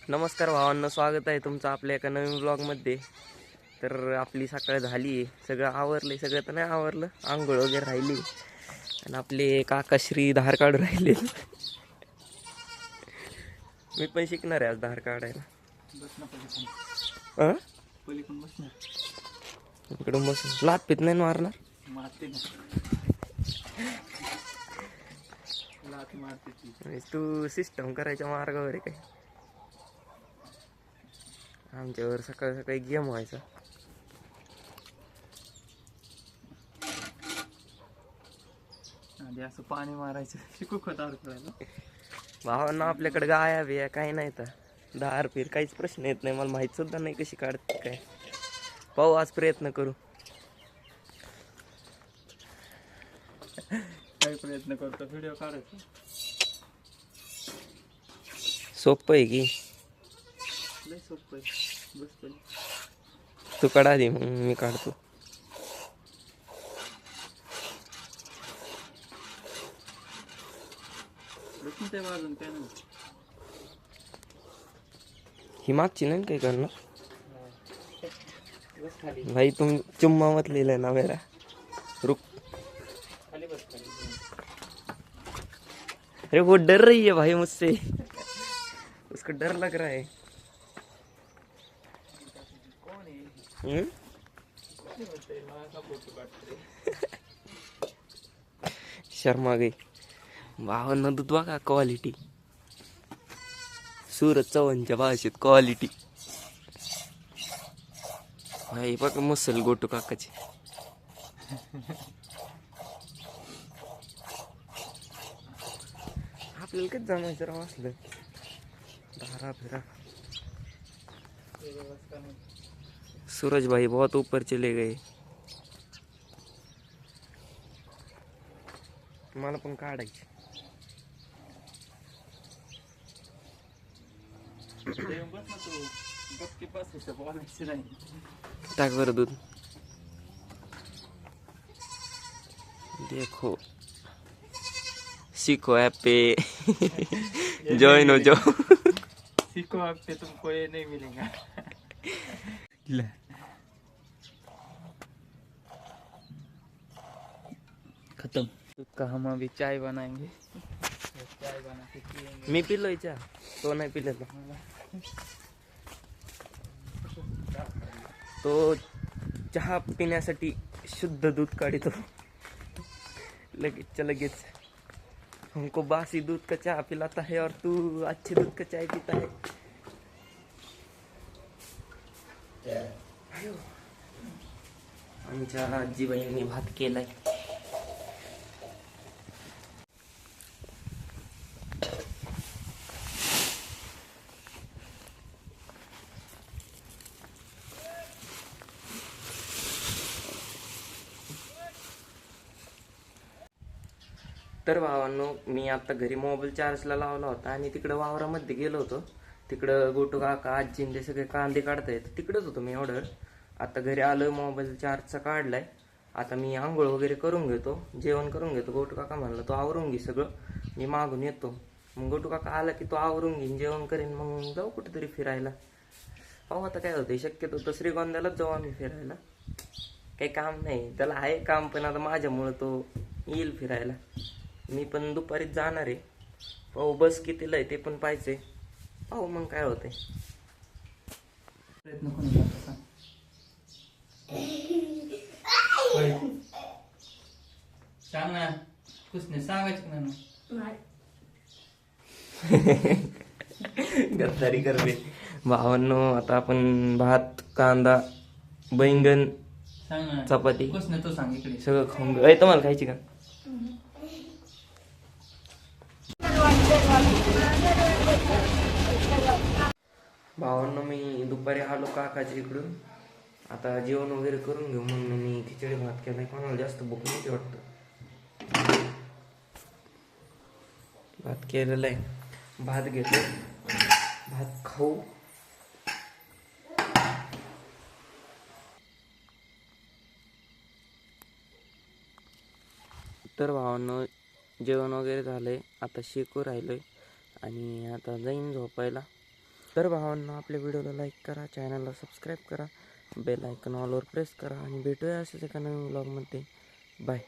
नमस्कार भावांनो, स्वागत आहे तुमचं आपल्या एका नवीन ब्लॉगमध्ये. तर आपली सकाळ झाली आहे, सगळं आवरलं, सगळं तर नाही आवरलं, आंघोळ वगैरे राहिली आणि आपले काकाश्री धार काढून राहिले. मी पण शिकणार आहे आज धार काढायला. इकडून बस लात पित नाही मारणार. तू सिस्टम करायच्या मार्गावर आहे काय? आमच्यावर सकाळ सकाळी गेम व्हायचा. आधी असं पाणी मारायचं शिकू खतावर खेळायला. भावांना आपल्याकडे गाया बिया काही नाही तर धार फिर काहीच प्रश्न येत नाही. मला माहीत सुद्धा नाही कशी काढते काय. पाहू आज प्रयत्न करू. काही प्रयत्न करतो व्हिडिओ काढायचा. सोपं आहे की. लय सोपं आहे. बसतो तू काढा दे मग मी काढतो. ते वाजून काय नाही. ही मागची नाही काही करणार भाई. तुम चुम्मा मत ले लेना मेरा. रुक. खाली बस खाली. अरे वो डर रही है भाई मुझसे. उसको डर लग रहा है. कोण आहे? शर्मा गई. भावांना दूध बघा क्वालिटी. सूरज चव्हाणच्या भाषेत क्वालिटी. भाई बघ मसल गोटू काकाची. आपल्याला कधी जमायचं राव असलं धारा फिरा. सूरज भाई बहुत ऊपर चले गए. मला पण काढायची. टाक बरं दूध. देखो सीखो ऐप पे जॉइन हो जाओ. सीखो ऐप पे तुमको ये नहीं मिलेगा. खत्म. दूध का हम अभी चाय बनाएंगे. चाय बना के पिएंगे. मी पिलोय चहा, तो नाही पिलेला. तो चहा पिण्यासाठी शुद्ध दूध काढतो लगेचच्या लगेच. हमको बासी दूध का चाय पिलाता है और तू अच्छे दूध का चाय पीता है. आमच्या आजीबाईंनी भात केलाय. तर भावांनो, मी आता घरी मोबाईल चार्जला लावला होता आणि तिकडं वावरामध्ये गेलो होतो. तिकडं गोटू काका आजीन ते सगळे कांदे काढतायत. तिकडंच होतो मी ऑर्डर. आता घरी आलं, मोबाईल चार्जचा काढलाय. आता मी आंघोळ वगैरे करून घेतो, जेवण करून घेतो. गोटू काका म्हणलं तो आवरून घे सगळं, मी मागून येतो. मग गोटू काका आला की तो आवरून घेईन, जेवण करीन, मग जाऊ कुठेतरी फिरायला. पाहू आता काय होतं. शक्यतो तर श्रीगोंद्यालाच जाऊ आम्ही फिरायला. काही काम नाही त्याला, आहे काम पण आता माझ्यामुळं तो येईल फिरायला. मी पण दुपारीच जाणार आहे. पाहू बस कितीला आहे ते पण पाहिजे. पाहू मग काय होते. प्रयत्न कोणी करतो सांग. सांग ना. कुसने सांगायचं ना. गद्दारी करते. भावांनो, आता आपण भात, कांदा, बैंगन, सांग ना. चपाती कुसने तो सांग इकडे. सगळं खाऊन घेऊ. तुम्हाला खायची का? भावांनो, मी दुपारी आलो काकाच्या इकडून. आता जेवण वगैरे करून घेऊ म्हणून मी खिचडी भात केलाय. कोणाला जास्त भूक नव्हती वाटतं. भात केलेला आहे. भात घेतो, भात खाऊ. तर भावांनो, जेवण वगैरे झालंय. आता शेकू राहिलोय आणि आता जाईन झोपायला. तर भावांनो, आपल्या व्हिडिओला लाईक करा, चॅनलला सबस्क्राईब करा, बेल आयकॉन ऑलवर प्रेस करा आणि भेटूया अशाच एका नवीन व्लॉगमध्ये. बाय.